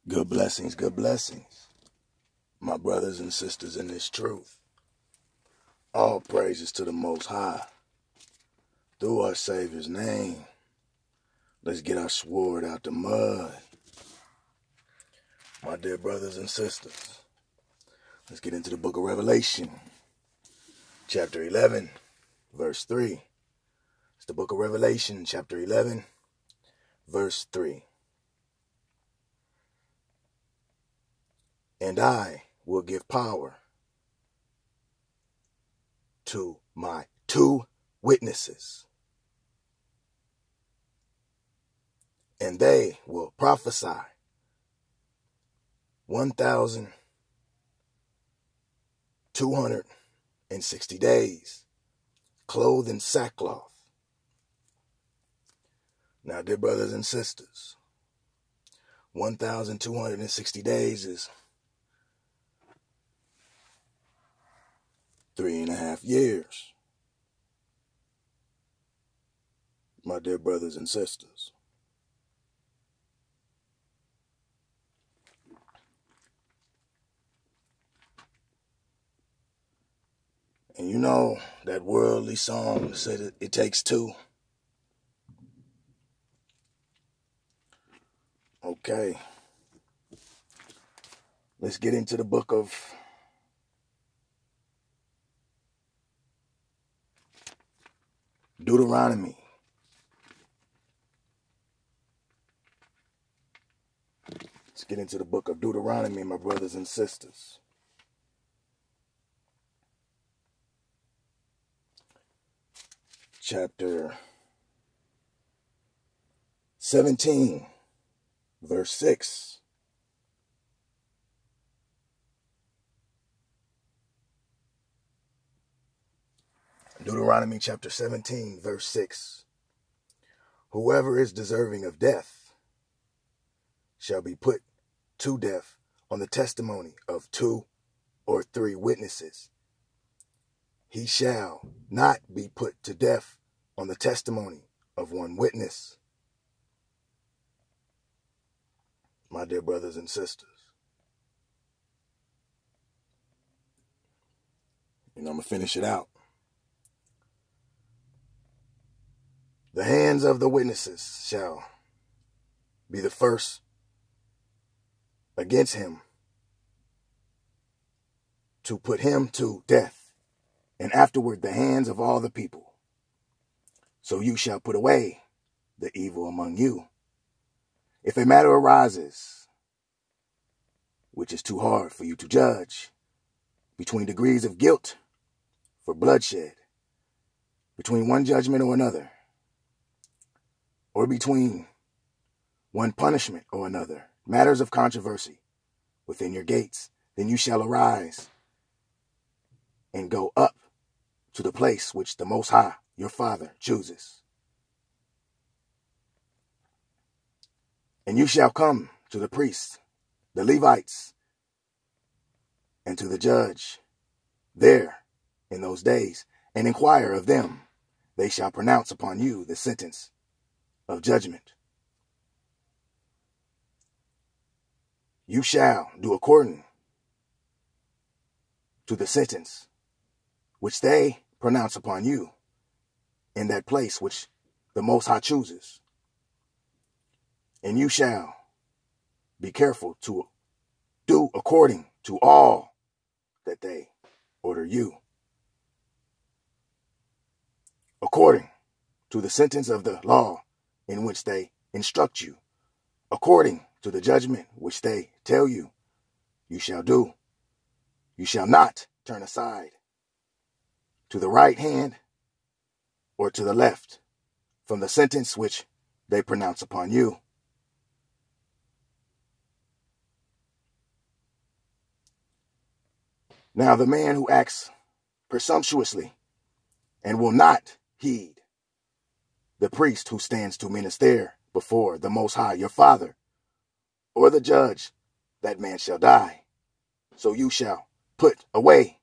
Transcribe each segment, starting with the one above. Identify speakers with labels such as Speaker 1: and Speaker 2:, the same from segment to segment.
Speaker 1: Good blessings, my brothers and sisters in this truth. All praises to the Most High. Through our Savior's name, let's get our sword out the mud. My dear brothers and sisters, let's get into the book of Revelation, chapter 11, verse 3. It's the book of Revelation, chapter 11, verse 3. And I will give power to my 2 witnesses, and they will prophesy 1,260 days, clothed in sackcloth. Now, dear brothers and sisters, 1,260 days is 3.5 years, my dear brothers and sisters. And you know that worldly song said it takes 2. Okay. Let's get into the book of Deuteronomy. Let's get into the book of Deuteronomy, my brothers and sisters. Chapter 17, verse 6. Deuteronomy chapter 17, verse 6. Whoever is deserving of death shall be put to death on the testimony of 2 or 3 witnesses. He shall not be put to death on the testimony of 1 witness. My dear brothers and sisters, I'm going to finish it out. The hands of the witnesses shall be the first against him to put him to death, and afterward the hands of all the people. So you shall put away the evil among you. If a matter arises, which is too hard for you to judge, between degrees of guilt for bloodshed, between one judgment or another, or between one punishment or another, matters of controversy within your gates, then you shall arise and go up to the place which the Most High, your Father, chooses. And you shall come to the priests, the Levites, and to the judge there in those days, and inquire of them. They shall pronounce upon you the sentence of judgment. You shall do according to the sentence which they pronounce upon you in that place which the Most High chooses. And you shall be careful to do according to all that they order you, according to the sentence of the law in which they instruct you, according to the judgment which they tell you, you shall do. You shall not turn aside to the right hand or to the left from the sentence which they pronounce upon you. Now the man who acts presumptuously and will not heed the priest who stands to minister before the Most High, your Father, or the judge, that man shall die. So you shall put away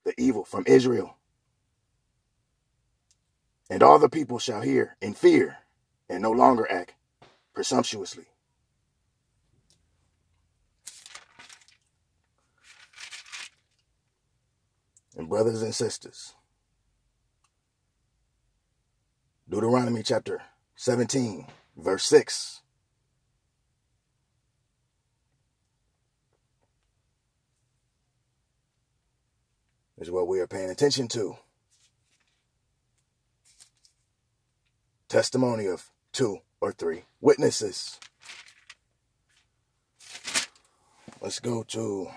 Speaker 1: the evil from Israel. And all the people shall hear in fear and no longer act presumptuously. brothers and sisters. Deuteronomy chapter 17, verse 6. Is what we are paying attention to. Testimony of 2 or 3 witnesses. Let's go to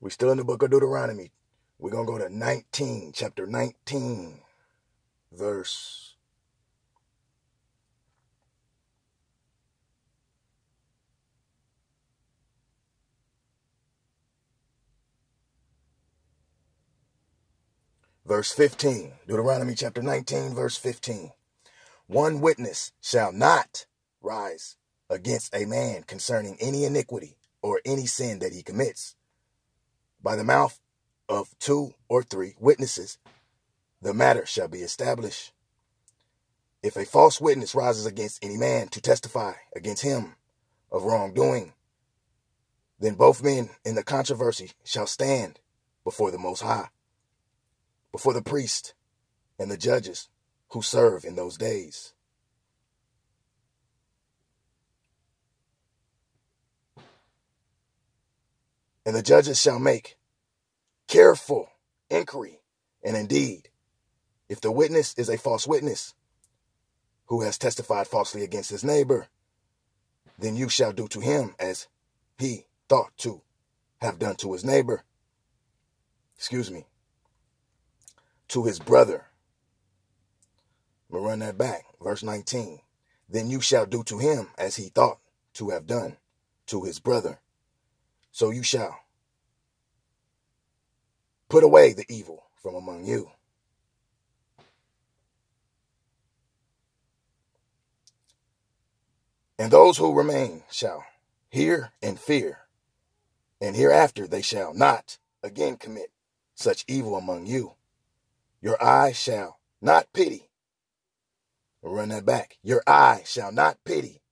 Speaker 1: we're still in the book of Deuteronomy. We're going to go to 19, chapter 19, verse 15. Deuteronomy chapter 19, verse 15. One witness shall not rise against a man concerning any iniquity or any sin that he commits. By the mouth of 2 or 3 witnesses, the matter shall be established. If a false witness rises against any man to testify against him of wrongdoing, then both men in the controversy shall stand before the Most High, before the priest and the judges who serve in those days. And the judges shall make careful inquiry. And indeed, if the witness is a false witness who has testified falsely against his neighbor, then you shall do to him as he thought to have done to his neighbor. To his brother. I'm going to run that back. Verse 19. Then you shall do to him as he thought to have done to his brother. So you shall put away the evil from among you. And those who remain shall hear and fear, and hereafter they shall not again commit such evil among you. Your eye shall not pity. We'll run that back. Your eye shall not pity.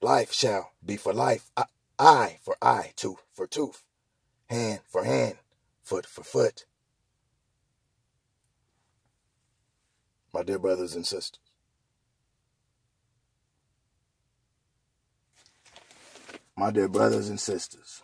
Speaker 1: Life shall be for life, eye for eye, tooth for tooth, hand for hand, foot for foot. My dear brothers and sisters, my dear brothers and sisters,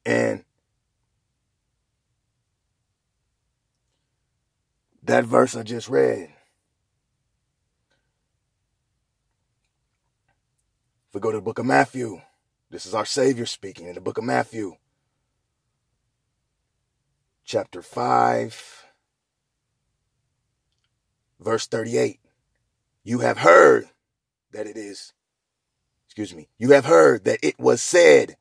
Speaker 1: and that verse I just read, if we go to the book of Matthew, this is our Savior speaking in the book of Matthew, chapter 5, verse 38. You have heard that it was said,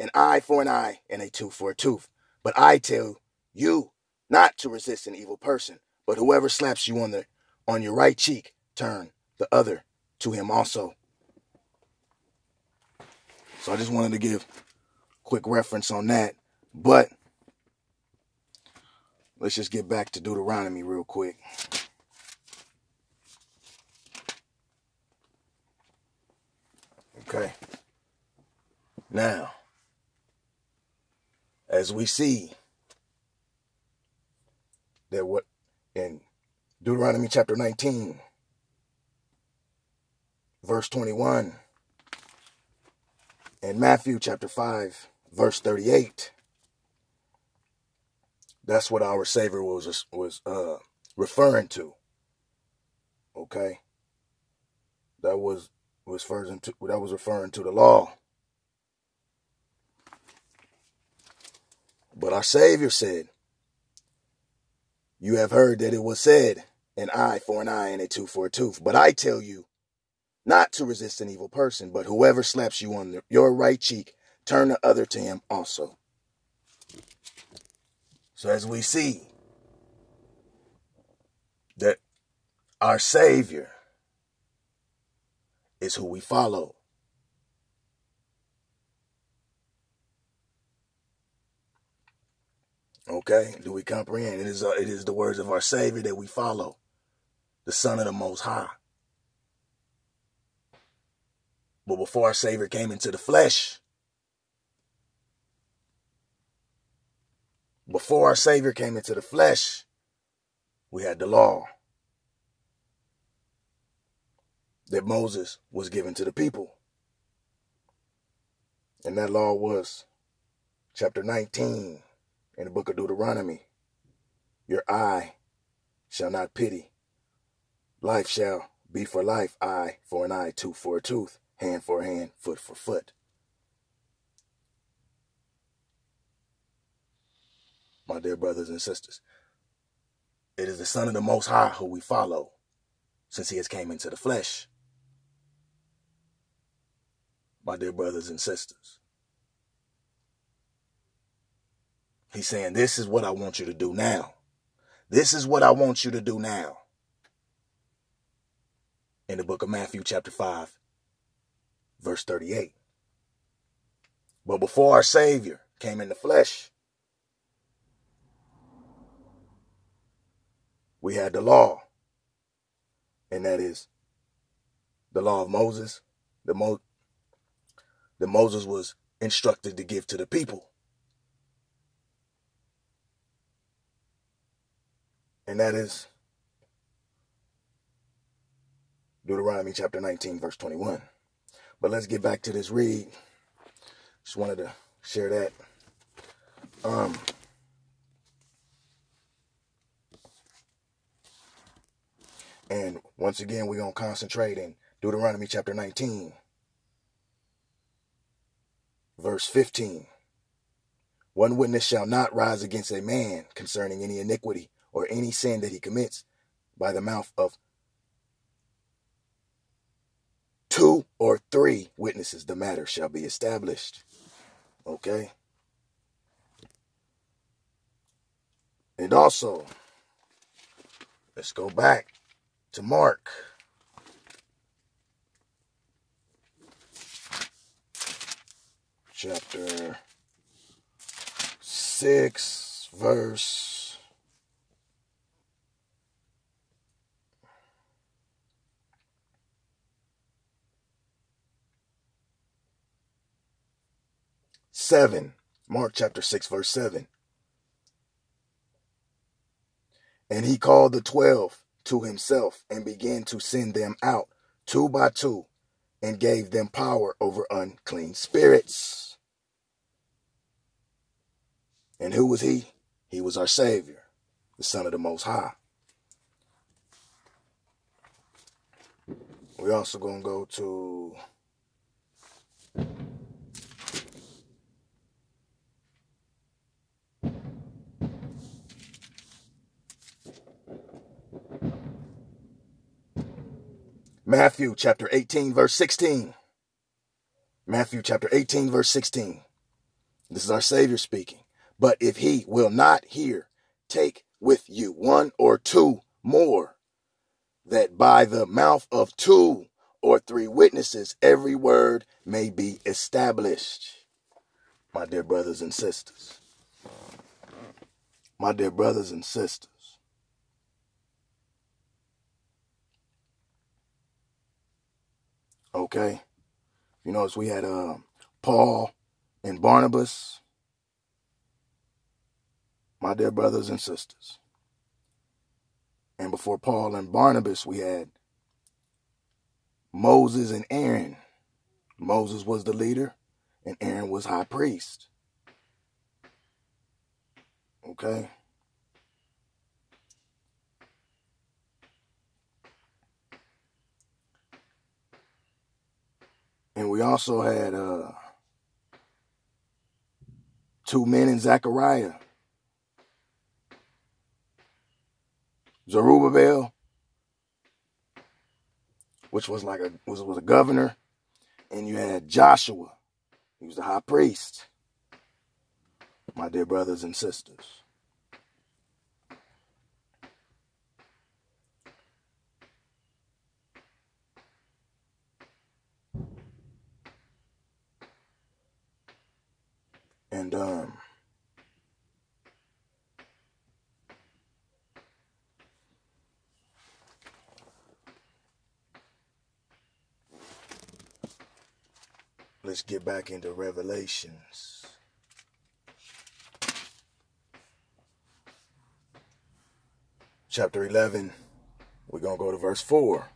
Speaker 1: an eye for an eye and a tooth for a tooth. But I tell you not to resist an evil person, but whoever slaps you on your right cheek, turn the other to him also. So I just wanted to give quick reference on that. But let's just get back to Deuteronomy real quick. Okay. Now, as we see that what in Deuteronomy chapter 19, verse 21, and Matthew chapter 5, verse 38, that's what our Savior was referring to. Okay, that was referring to the law. But our Savior said, you have heard that it was said, an eye for an eye and a tooth for a tooth. But I tell you not to resist an evil person, but whoever slaps you on your right cheek, turn the other to him also. So as we see that our Savior is who we follow. Okay, do we comprehend? It is the words of our Savior that we follow, the Son of the Most High. But before our Savior came into the flesh, we had the law that Moses was given to the people. And that law was chapter 19 in the book of Deuteronomy. Your eye shall not pity. Life shall be for life, eye for an eye, tooth for a tooth, hand for a hand, foot for foot. My dear brothers and sisters, it is the Son of the Most High who we follow, since he has came into the flesh. My dear brothers and sisters, he's saying, this is what I want you to do now. This is what I want you to do now. In the book of Matthew chapter 5, verse 38. But before our Savior came in the flesh, we had the law. And that is the law of Moses, that Moses was instructed to give to the people. And that is Deuteronomy chapter 19, verse 21. But let's get back to this read. Just wanted to share that. And once again, we're going to concentrate in Deuteronomy chapter 19, verse 15. One witness shall not rise against a man concerning any iniquity or any sin that he commits. By the mouth of 2 or 3 witnesses, the matter shall be established. Okay? And also, let's go back to Mark. Chapter 6, verse 7. Mark chapter 6, verse 7. And he called the 12 to himself and began to send them out 2 by 2 and gave them power over unclean spirits. And who was he? He was our Savior, the Son of the Most High. We're also going to go to Matthew chapter 18, verse 16. Matthew chapter 18, verse 16. This is our Savior speaking. But if he will not hear, take with you 1 or 2 more, that by the mouth of 2 or 3 witnesses every word may be established. My dear brothers and sisters. My dear brothers and sisters. Okay. You notice we had Paul and Barnabas. My dear brothers and sisters. And before Paul and Barnabas, we had Moses and Aaron. Moses was the leader, and Aaron was high priest. Okay? And we also had two men in Zechariah. Zerubbabel, which was like was a governor, and you had Joshua, he was the high priest. My dear brothers and sisters. And let's get back into Revelations. Chapter 11, we're going to go to verse 4.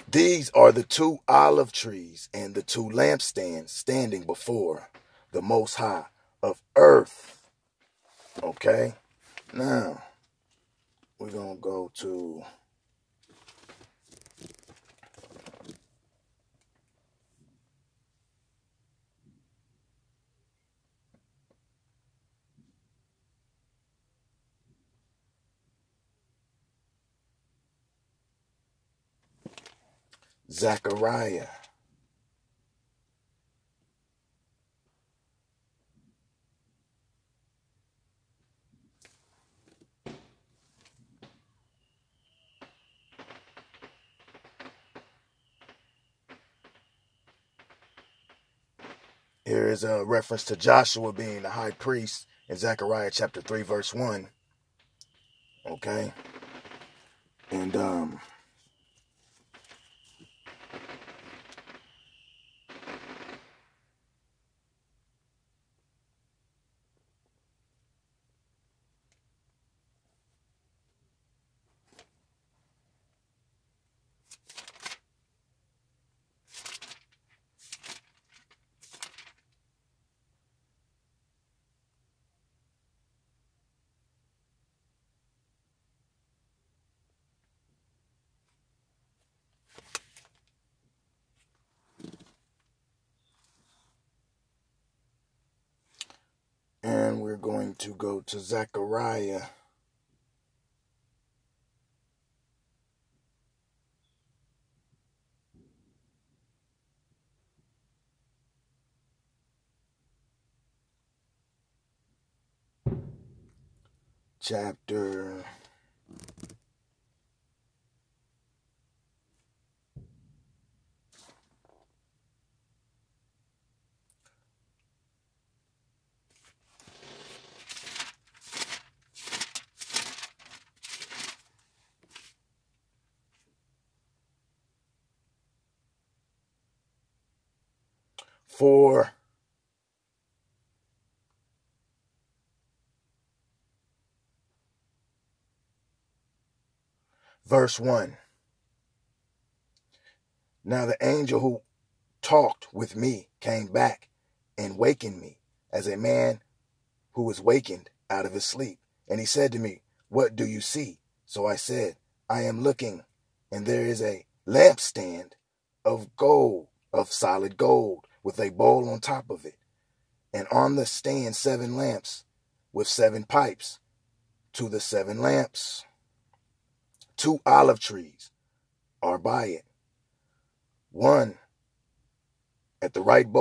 Speaker 1: These are the two olive trees and the two lampstands standing before the Most High of earth. Okay? Now, we're going to go to Zechariah. Here is a reference to Joshua being the high priest in Zechariah chapter 3, verse 1. Okay? And we're going to go to Zechariah. Chapter 4. Verse 1. Now the angel who talked with me came back and wakened me as a man who was wakened out of his sleep. And he said to me, "What do you see?" So I said, "I am looking, and there is a lampstand of gold, of solid gold, with a bowl on top of it. And on the stand 7 lamps with 7 pipes to the 7 lamps. 2 olive trees are by it, one at the right of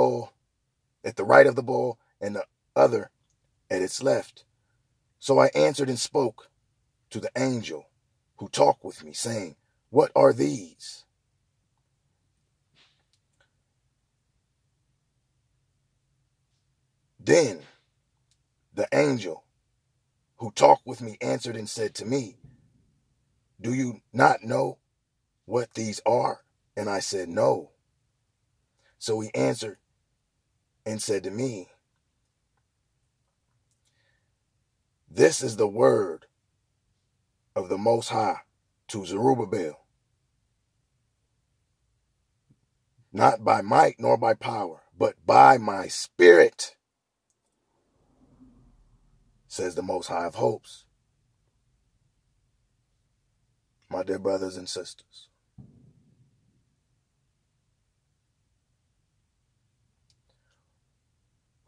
Speaker 1: the bowl, and the other at its left." So I answered and spoke to the angel who talked with me, saying, "What are these?" Then the angel who talked with me answered and said to me, "Do you not know what these are?" And I said, "No." So he answered and said to me, "This is the word of the Most High to Zerubbabel. Not by might nor by power, but by my spirit, says the Most High of hosts." My dear brothers and sisters,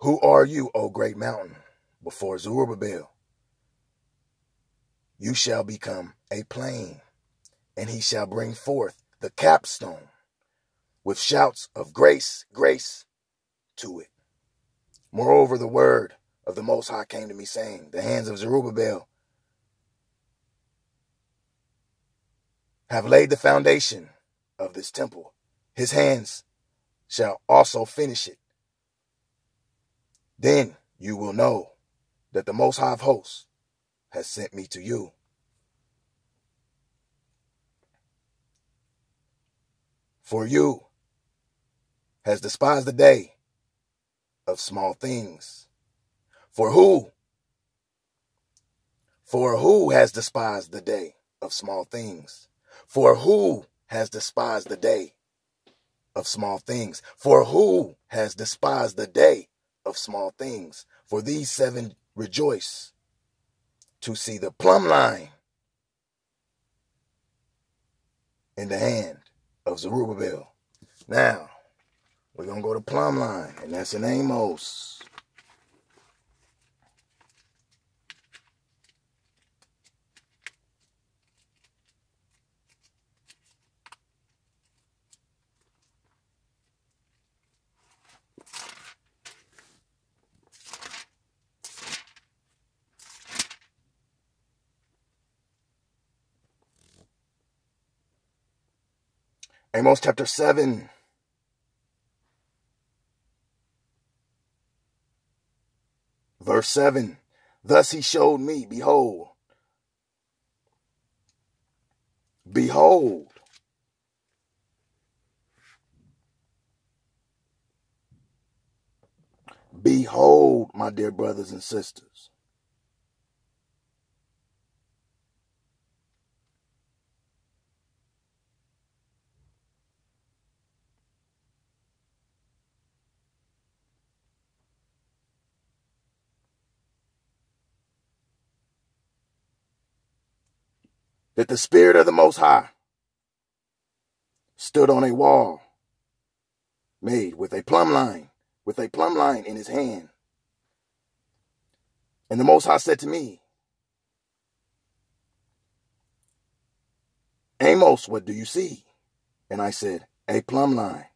Speaker 1: Who are you, O great mountain? Before Zerubbabel, you shall become a plain, and he shall bring forth the capstone with shouts of grace, grace to it. Moreover, the word of the Most High came to me, saying, the hands of Zerubbabel have laid the foundation of this temple. His hands shall also finish it. Then you will know that the Most High of hosts has sent me to you. For you has despised the day of small things. For who has despised the day of small things? For who has despised the day of small things? For who has despised the day of small things? For these seven rejoice to see the plumb line in the hand of Zerubbabel. Now, we're going to go to plumb line, and that's in Amos. Amos chapter 7. Verse 7. Thus he showed me, behold, my dear brothers and sisters, that the Spirit of the Most High stood on a wall made with a plumb line in his hand. And the Most High said to me, Amos, what do you see? And I said, a plumb line.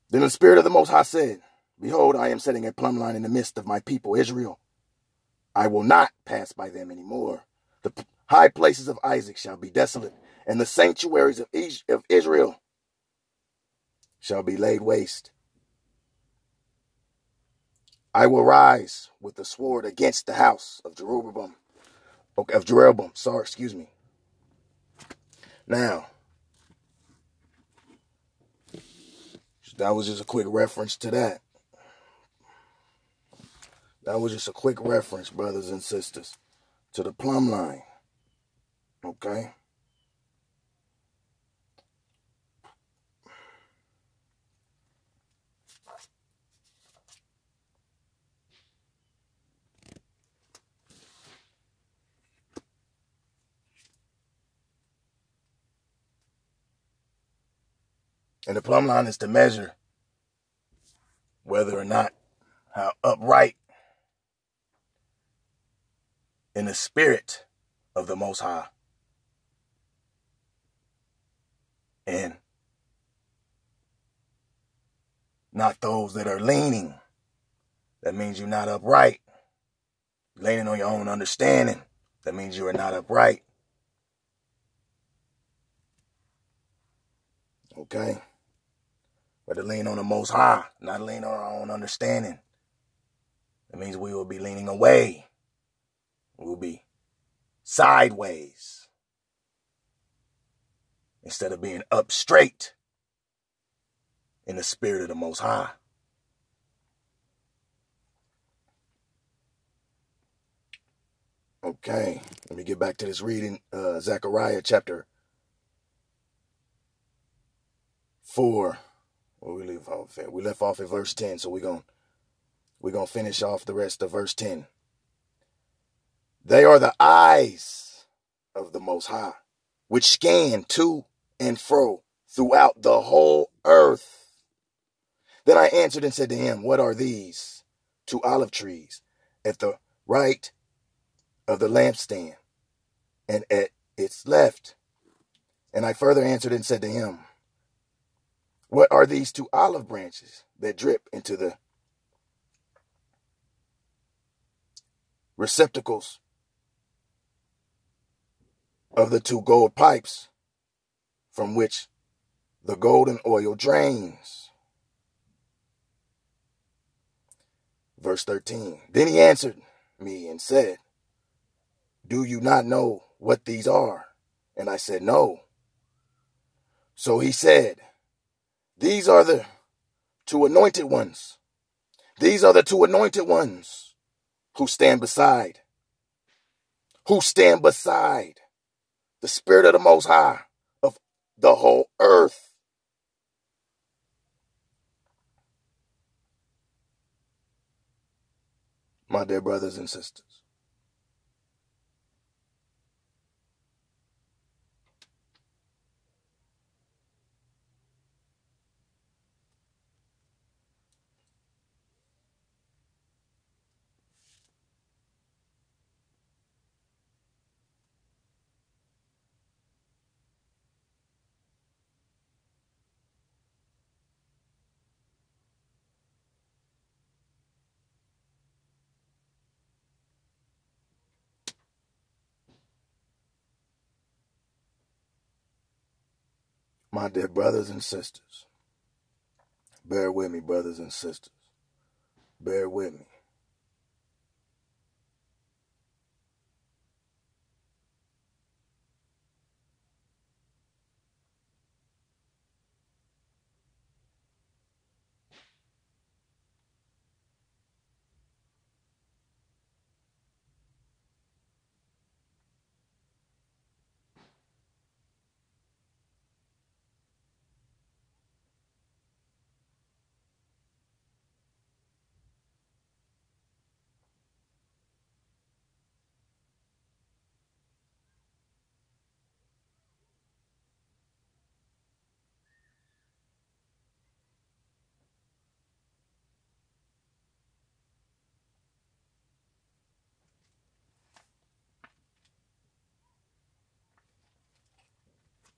Speaker 1: Then the Spirit of the Most High said, behold, I am setting a plumb line in the midst of my people, Israel. I will not pass by them anymore. The high places of Isaac shall be desolate, and the sanctuaries of Israel shall be laid waste. I will rise with the sword against the house of Jeroboam. Now, that was just a quick reference to that. That was just a quick reference, brothers and sisters, to the plumb line. Okay? And the plumb line is to measure whether or not how upright in the spirit of the Most High and not those that are leaning. That means you're not upright. Leaning on your own understanding. That means you are not upright. Okay? But to lean on the Most High, not lean on our own understanding. That means we will be leaning away. We will be sideways instead of being up straight in the spirit of the Most High. Okay, let me get back to this reading. Zechariah chapter 4. Where we leave off at? We left off at verse 10, so we're gonna finish off the rest of verse 10. They are the eyes of the Most High, which scan to and fro throughout the whole earth. Then I answered and said to him, what are these? 2 olive trees at the right of the lampstand and at its left. And I further answered and said to him, what are these 2 olive branches that drip into the receptacles of the 2 gold pipes from which the golden oil drains? Verse 13. Then he answered me and said, do you not know what these are? And I said, no. So he said, these are the 2 anointed ones. These are the 2 anointed ones who stand beside the Spirit of the Most High of the whole earth. My dear brothers and sisters, my dear brothers and sisters, bear with me, brothers and sisters. Bear with me.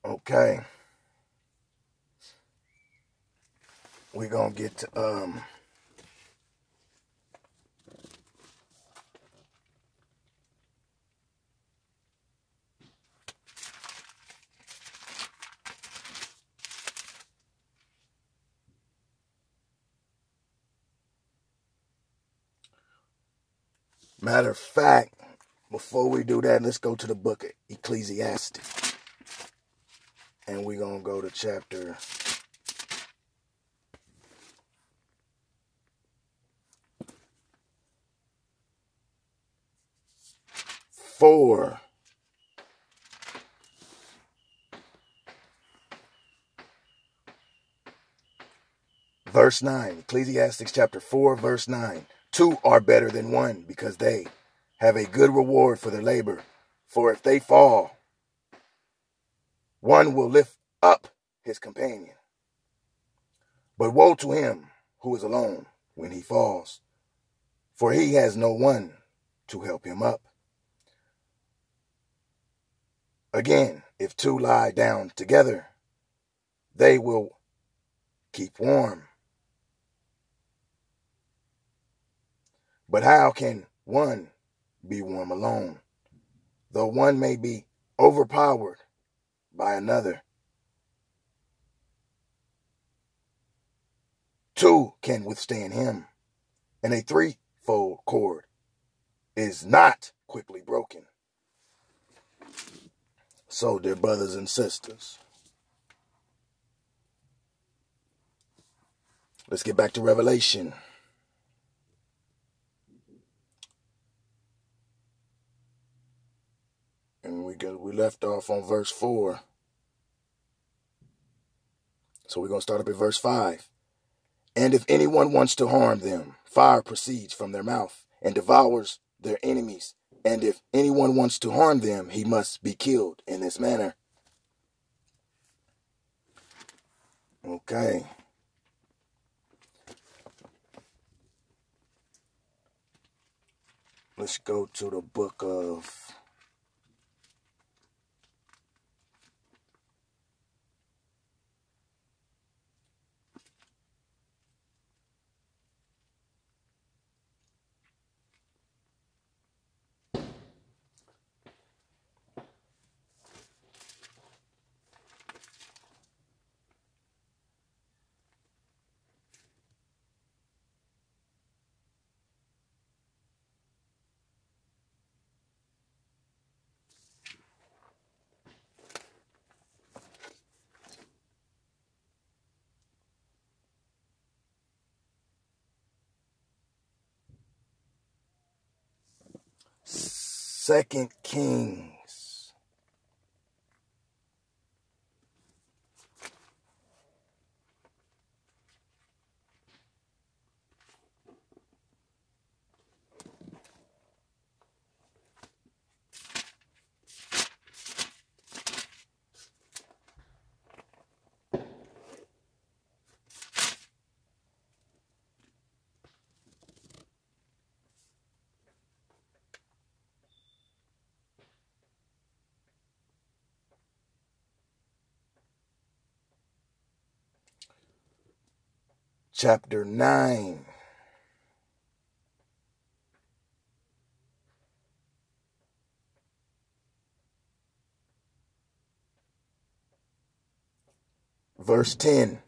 Speaker 1: Okay. We're going to get to, matter of fact, before we do that, let's go to the book of Ecclesiastes. And we're going to go to chapter 4. Verse 9. Ecclesiastes chapter 4, verse 9. 2 are better than 1 because they have a good reward for their labor. For if they fall, one will lift up his companion. But woe to him who is alone when he falls, for he has no one to help him up. Again, if 2 lie down together, they will keep warm. But how can one be warm alone, though one may be overpowered by another? 2 can withstand him, and a 3-fold cord is not quickly broken. So, dear brothers and sisters, let's get back to Revelation. And we left off on verse 4. So we're going to start up at verse 5. And if anyone wants to harm them, fire proceeds from their mouth and devours their enemies. And if anyone wants to harm them, he must be killed in this manner. Okay. Let's go to the book of Second Kings. Chapter 9. Verse 10.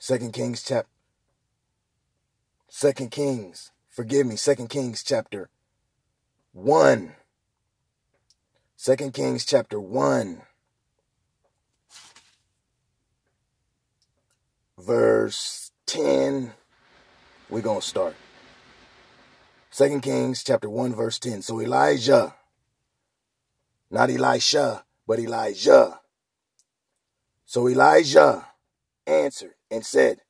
Speaker 1: 2 Kings chapter 2 Kings chapter 1. 2 Kings chapter 1. Verse 10. We're going to start. 2 Kings chapter 1 verse 10. So Elijah, not Elisha, but Elijah. So Elijah answered and said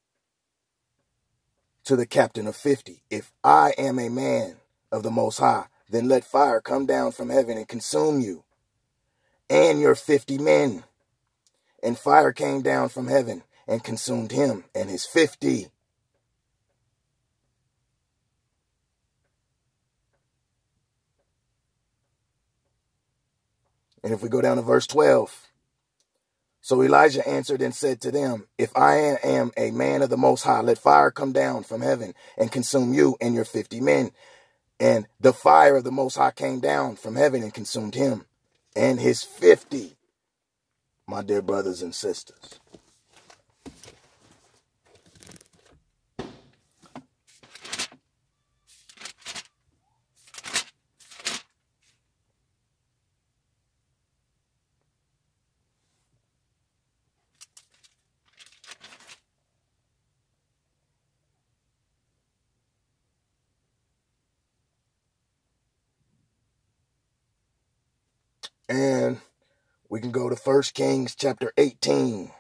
Speaker 1: to the captain of 50, if I am a man of the Most High, then let fire come down from heaven and consume you and your 50 men. And fire came down from heaven and consumed him and his 50. And if we go down to verse 12. So Elijah answered and said to them, if I am a man of the Most High, let fire come down from heaven and consume you and your 50 men. And the fire of the Most High came down from heaven and consumed him and his 50. My dear brothers and sisters. And we can go to 1 Kings chapter 18,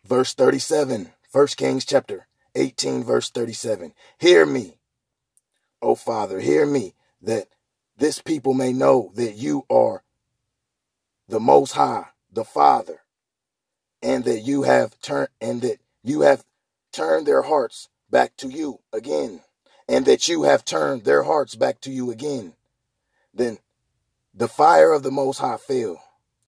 Speaker 1: verse 37. 1 Kings chapter 18, verse 37. Hear me, O Father, hear me, that this people may know that you are the Most High, the Father, and that you have turned their hearts back to you again, and that you have turned their hearts back to you again. Then the fire of the Most High fell